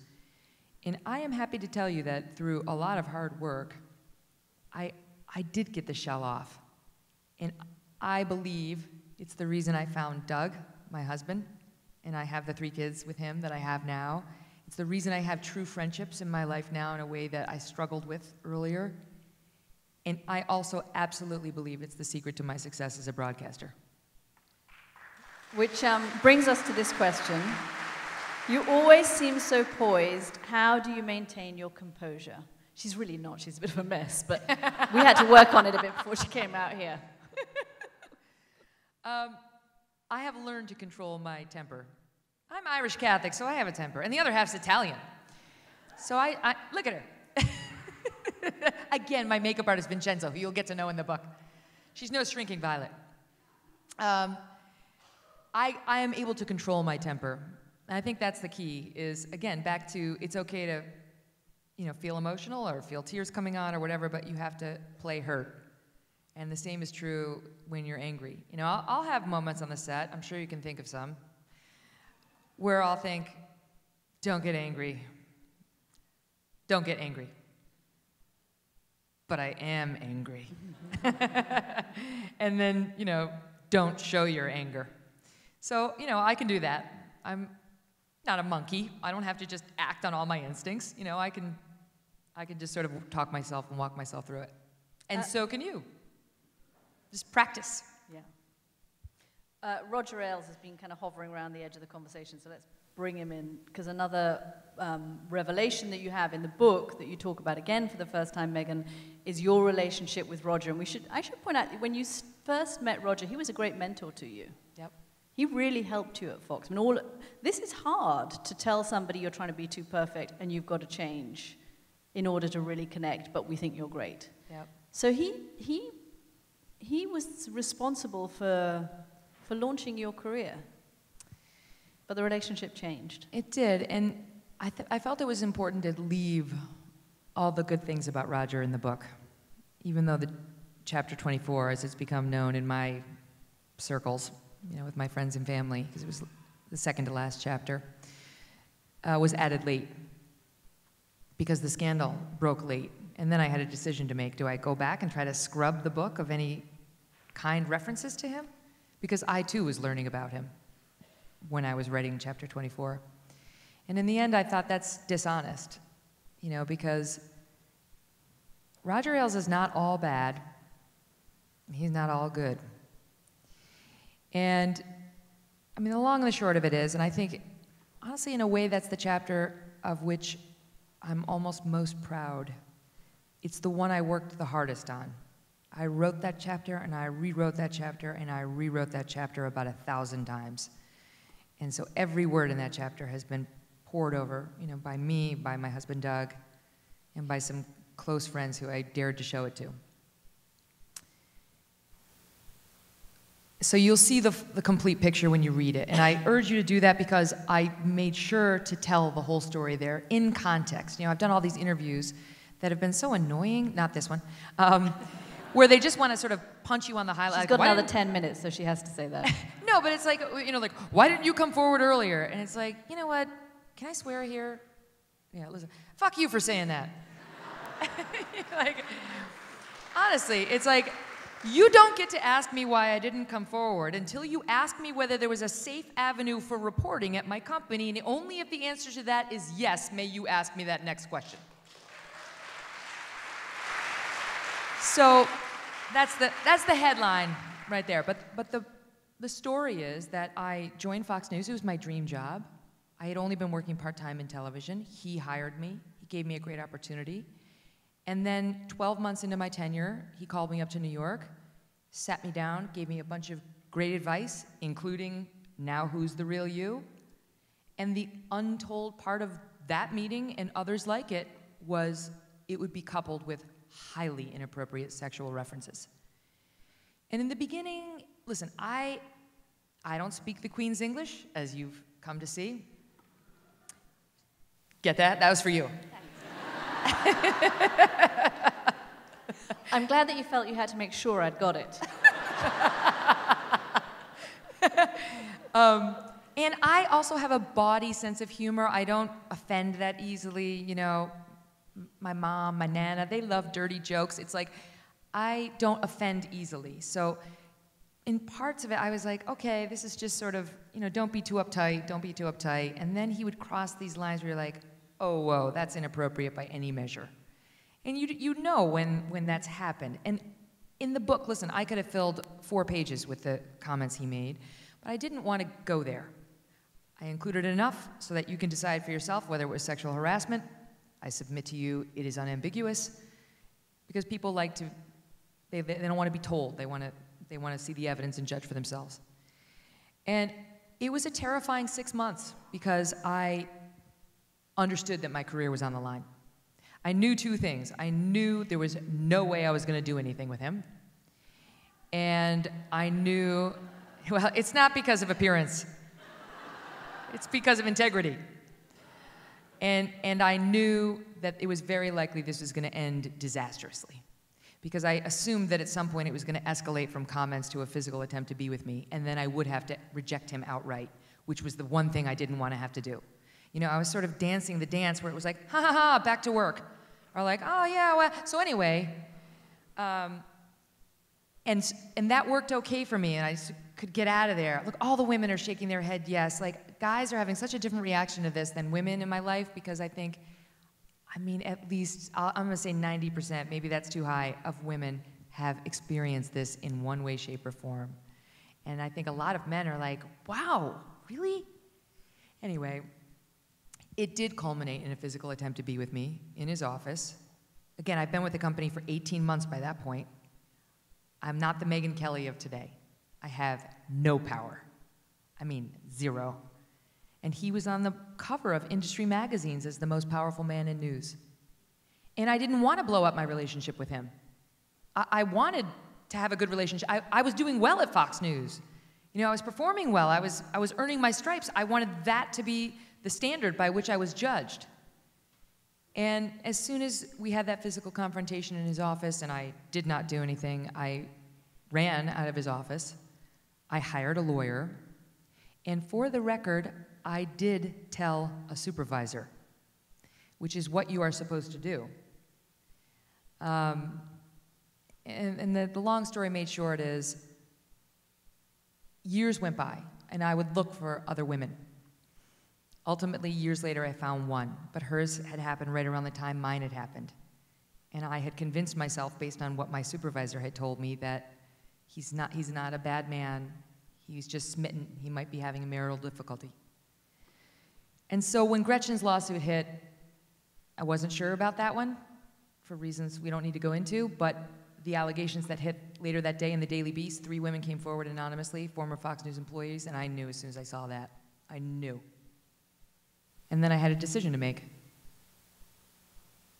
And I am happy to tell you that through a lot of hard work, I did get the shell off. And I believe it's the reason I found Doug, my husband, and I have the 3 kids with him that I have now. It's the reason I have true friendships in my life now in a way that I struggled with earlier. And I also absolutely believe it's the secret to my success as a broadcaster. Which brings us to this question. You always seem so poised. How do you maintain your composure? She's really not. She's a bit of a mess, but we had to work on it a bit before she came out here. I have learned to control my temper. I'm Irish Catholic, so I have a temper, and the other half's Italian. So I look at her. Again, my makeup artist, Vincenzo, who you'll get to know in the book. She's no shrinking violet. I am able to control my temper. And I think that's the key, is, again, back to it's okay to, feel emotional or feel tears coming on or whatever, but you have to play hurt. And the same is true when you're angry. I'll have moments on the set, I'm sure you can think of some, where I'll think, don't get angry. Don't get angry. But I am angry. And then, don't show your anger. So, I can do that. I'm not a monkey. I don't have to just act on all my instincts. I can just sort of talk myself and walk myself through it. And so can you. Just practice. Yeah. Roger Ailes has been kind of hovering around the edge of the conversation, so let's bring him in, because another revelation that you have in the book that you talk about again for the first time, Megyn, is your relationship with Roger. And I should point out, when you first met Roger, he was a great mentor to you. Yep. He really helped you at Fox. This is hard, to tell somebody you're trying to be too perfect and you've got to change in order to really connect, but we think you're great. Yep. So he was responsible for launching your career. But the relationship changed. It did, and I felt it was important to leave all the good things about Roger in the book, even though the chapter 24, as it's become known in my circles, with my friends and family, because it was the second to last chapter, was added late, because the scandal broke late. And then I had a decision to make. Do I go back and try to scrub the book of any kind references to him? Because I, too, was learning about him when I was writing chapter 24. And in the end, I thought that's dishonest, because Roger Ailes is not all bad. He's not all good. And, the long and the short of it is, and I think, honestly, in a way, that's the chapter of which I'm almost most proud. It's the one I worked the hardest on. I wrote that chapter, and I rewrote that chapter, and I rewrote that chapter about 1,000 times. And so every word in that chapter has been poured over, by me, by my husband Doug, and by some close friends who I dared to show it to. So you'll see the complete picture when you read it. And I urge you to do that because I made sure to tell the whole story there in context. I've done all these interviews that have been so annoying, not this one, where they just want to sort of punch you on the highlight. She's got another 10 minutes, so she has to say that. No, but it's like, why didn't you come forward earlier? And it's like, you know what? Can I swear here? Yeah, listen. Fuck you for saying that. Honestly, it's like, You don't get to ask me why I didn't come forward until you ask me whether there was a safe avenue for reporting at my company, and only if the answer to that is yes, may you ask me that next question. So that's the headline right there. But the story is that I joined Fox News. It was my dream job. I had only been working part-time in television. He hired me. He gave me a great opportunity. And then 12 months into my tenure, he called me up to New York, sat me down, gave me a bunch of great advice, including now who's the real you? And the untold part of that meeting and others like it was it would be coupled with highly inappropriate sexual references. And in the beginning, listen, I don't speak the Queen's English, as you've come to see. Get that? That was for you. I'm glad that you felt you had to make sure I'd got it. And I also have a bawdy sense of humor. I don't offend that easily. You know, my mom, my Nana, they love dirty jokes. It's like, I don't offend easily. So in parts of it, I was like, okay, this is just sort of, you know, don't be too uptight, don't be too uptight. And then he would cross these lines where you're like, oh, whoa, that's inappropriate by any measure. And you know when that's happened. And in the book, listen, I could have filled 4 pages with the comments he made, but I didn't want to go there. I included enough so that you can decide for yourself whether it was sexual harassment. I submit to you it is unambiguous, because people like to, they don't want to be told. They want to see the evidence and judge for themselves. And it was a terrifying 6 months because I understood that my career was on the line. I knew 2 things. I knew there was no way I was going to do anything with him. And I knew, well, it's not because of appearance. It's because of integrity. And I knew that it was very likely this was going to end disastrously, because I assumed that at some point it was going to escalate from comments to a physical attempt to be with me, and then I would have to reject him outright, which was the one thing I didn't want to have to do. You know, I was sort of dancing the dance where it was like, ha ha ha, back to work. Or like, oh yeah, well, so anyway. And that worked okay for me, and I could get out of there. Look, all the women are shaking their head yes. Like, guys are having such a different reaction to this than women in my life, because I think, I mean, at least, I'm going to say 90%, maybe that's too high, of women have experienced this in one way, shape, or form. And I think a lot of men are like, wow, really? Anyway, it did culminate in a physical attempt to be with me in his office. Again, I've been with the company for 18 months by that point. I'm not the Megyn Kelly of today. I have no power. I mean, 0. And he was on the cover of industry magazines as the most powerful man in news. And I didn't want to blow up my relationship with him. I wanted to have a good relationship. I was doing well at Fox News. You know, I was performing well. I was earning my stripes. I wanted that to be the standard by which I was judged. And as soon as we had that physical confrontation in his office and I did not do anything, I ran out of his office. I hired a lawyer. And for the record, I did tell a supervisor, which is what you are supposed to do. And the long story made short is, years went by, and I would look for other women. Ultimately, years later, I found one, but hers had happened right around the time mine had happened. And I had convinced myself, based on what my supervisor had told me, that he's not a bad man. He's just smitten. He might be having a marital difficulty. And so when Gretchen's lawsuit hit, I wasn't sure about that one, for reasons we don't need to go into, but the allegations that hit later that day in the Daily Beast, 3 women came forward anonymously, former Fox News employees, and I knew as soon as I saw that. I knew. And then I had a decision to make.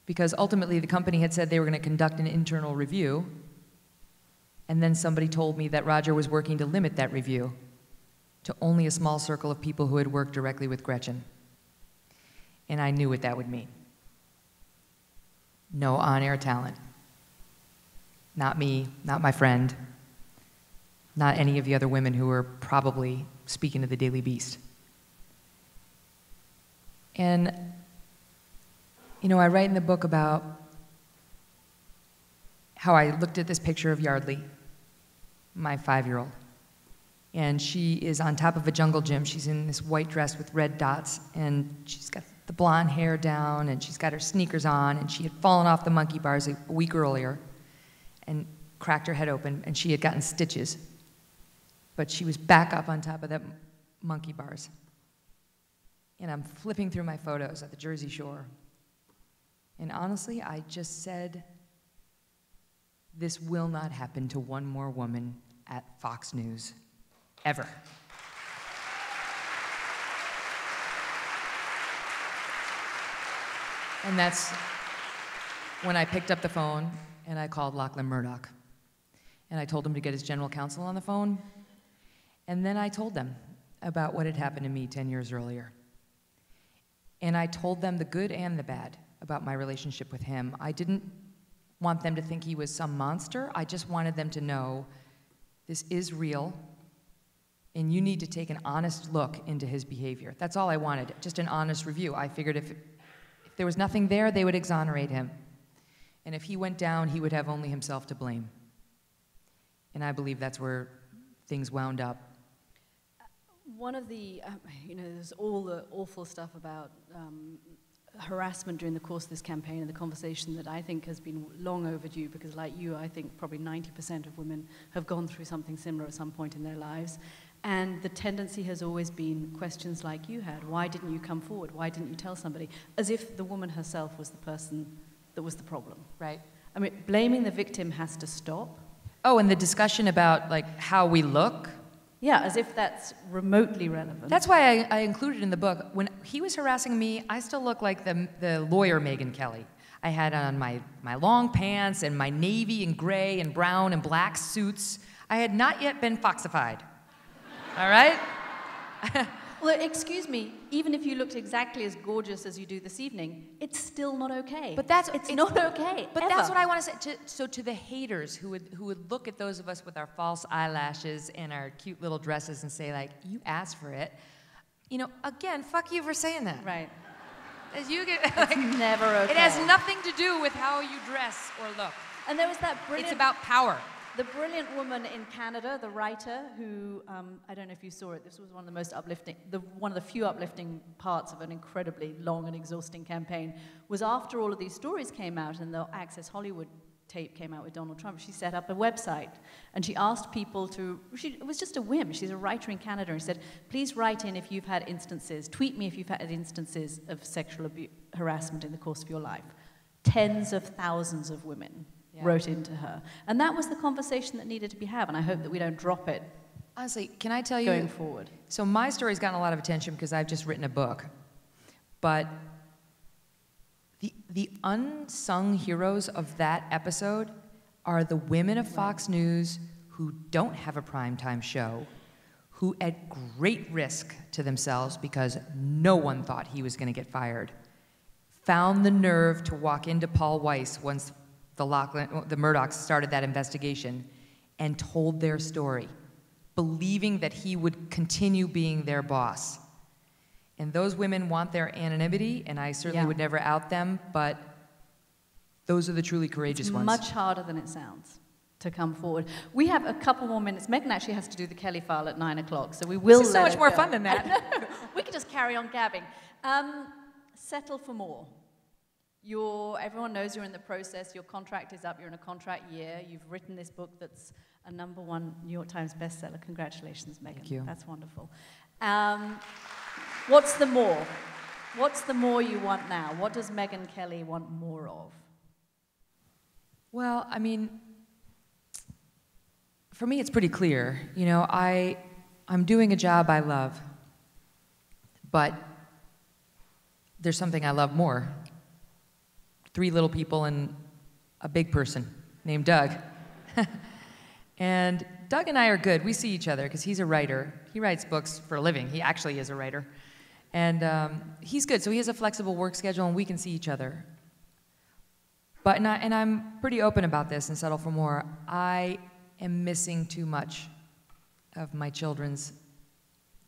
Because ultimately the company had said they were going to conduct an internal review, and then somebody told me that Roger was working to limit that review to only a small circle of people who had worked directly with Gretchen. And I knew what that would mean. No on-air talent. Not me, not my friend, not any of the other women who were probably speaking to the Daily Beast. And, you know, I write in the book about how I looked at this picture of Yardley my 5-year-old. And she is on top of a jungle gym. She's in this white dress with red dots, and she's got the blonde hair down, and she's got her sneakers on, and she had fallen off the monkey bars a week earlier and cracked her head open, and she had gotten stitches. But she was back up on top of the monkey bars. And I'm flipping through my photos at the Jersey Shore. And honestly, I just said, this will not happen to one more woman at Fox News, ever. And that's when I picked up the phone and I called Lachlan Murdoch. And I told him to get his general counsel on the phone. And then I told them about what had happened to me 10 years earlier. And I told them the good and the bad about my relationship with him. I didn't want them to think he was some monster. I just wanted them to know this is real, and you need to take an honest look into his behavior. That's all I wanted, just an honest review. I figured if there was nothing there, they would exonerate him. And if he went down, he would have only himself to blame. And I believe that's where things wound up. One of the, there's all the awful stuff about harassment during the course of this campaign, and the conversation that I think has been long overdue, because like you, I think probably 90% of women have gone through something similar at some point in their lives. And the tendency has always been questions like you had. Why didn't you come forward? Why didn't you tell somebody? As if the woman herself was the person that was the problem. Right. I mean, blaming the victim has to stop. Oh, and the discussion about like how we look. Yeah, as if that's remotely relevant. That's why I included in the book, when he was harassing me, I still look like the lawyer Megyn Kelly. I had on my long pants and my navy and gray and brown and black suits. I had not yet been foxified. All right? Well, excuse me, even if you looked exactly as gorgeous as you do this evening, it's still not okay. But it's not okay. But ever. That's what I want to say. So to the haters who would look at those of us with our false eyelashes and our cute little dresses and say, like, you asked for it, again, fuck you for saying that. Right. As you get, it's never okay. It has nothing to do with how you dress or look. And there was that brilliant... It's about power. The brilliant woman in Canada, the writer, who, I don't know if you saw it, this was one of the most uplifting, one of the few uplifting parts of an incredibly long and exhausting campaign, was after all of these stories came out and the Access Hollywood tape came out with Donald Trump, she set up a website and she asked people it was just a whim, she's a writer in Canada, and she said, please write in if you've had instances, tweet me if you've had instances of sexual harassment in the course of your life. Tens of thousands of women wrote into her. And that was the conversation that needed to be had, and I hope that we don't drop it. Honestly, can I tell you? Going forward. So my story's gotten a lot of attention because I've just written a book. But the unsung heroes of that episode are the women of Fox News who don't have a primetime show, who at great risk to themselves because no one thought he was going to get fired, found the nerve to walk into Paul Weiss once the Murdochs started that investigation and told their story, believing that he would continue being their boss. And those women want their anonymity, and I certainly would never out them, but those are the truly courageous ones. It's much harder than it sounds to come forward. We have a couple more minutes. Megyn actually has to do the Kelly file at 9 o'clock, so we will This is so much more fun than that. We could just carry on gabbing. Settle for more. Everyone knows you're in the process. Your contract is up. You're in a contract year. You've written this book that's a #1 New York Times bestseller. Congratulations, Megyn. Thank you. That's wonderful. What's the more? What's the more you want now? What does Megyn Kelly want more of? Well, I mean, for me, it's pretty clear. I'm doing a job I love, but there's something I love more. 3 little people and a big person named Doug. And Doug and I are good. We see each other because he's a writer. He writes books for a living. He actually is a writer. And he's good. So he has a flexible work schedule and we can see each other. But I'm pretty open about this and settle for more. I am missing too much of my children's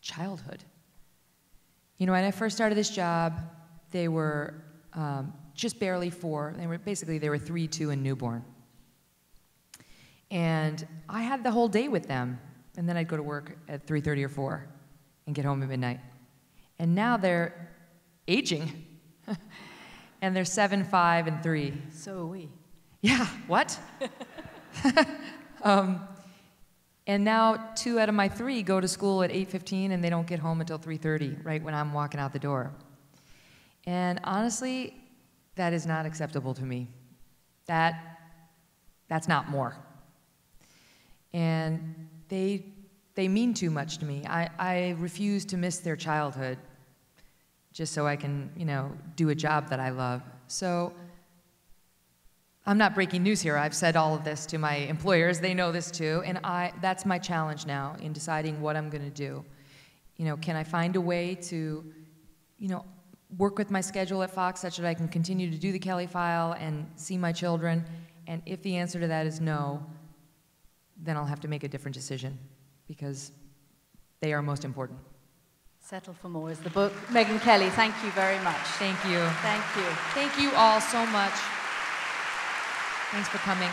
childhood. When I first started this job, they were just barely 4. They were 3, 2, and newborn. And And I had the whole day with them. And then I'd go to work at 3:30 or 4 and get home at midnight. And now they're aging. And they're 7, 5, and 3. So are we. Yeah, what? And now 2 out of my 3 go to school at 8:15 and they don't get home until 3:30, right when I'm walking out the door. And honestly, that is not acceptable to me. That's not more. And they mean too much to me. I refuse to miss their childhood just so I can, do a job that I love. So I'm not breaking news here. I've said all of this to my employers. They know this too. And that's my challenge now in deciding what I'm going to do. Can I find a way to, work with my schedule at Fox such that I can continue to do the Kelly File and see my children? And if the answer to that is no, then I'll have to make a different decision because they are most important. Settle for More is the book. Megyn Kelly, thank you very much. Thank you. Thank you. Thank you all so much. Thanks for coming.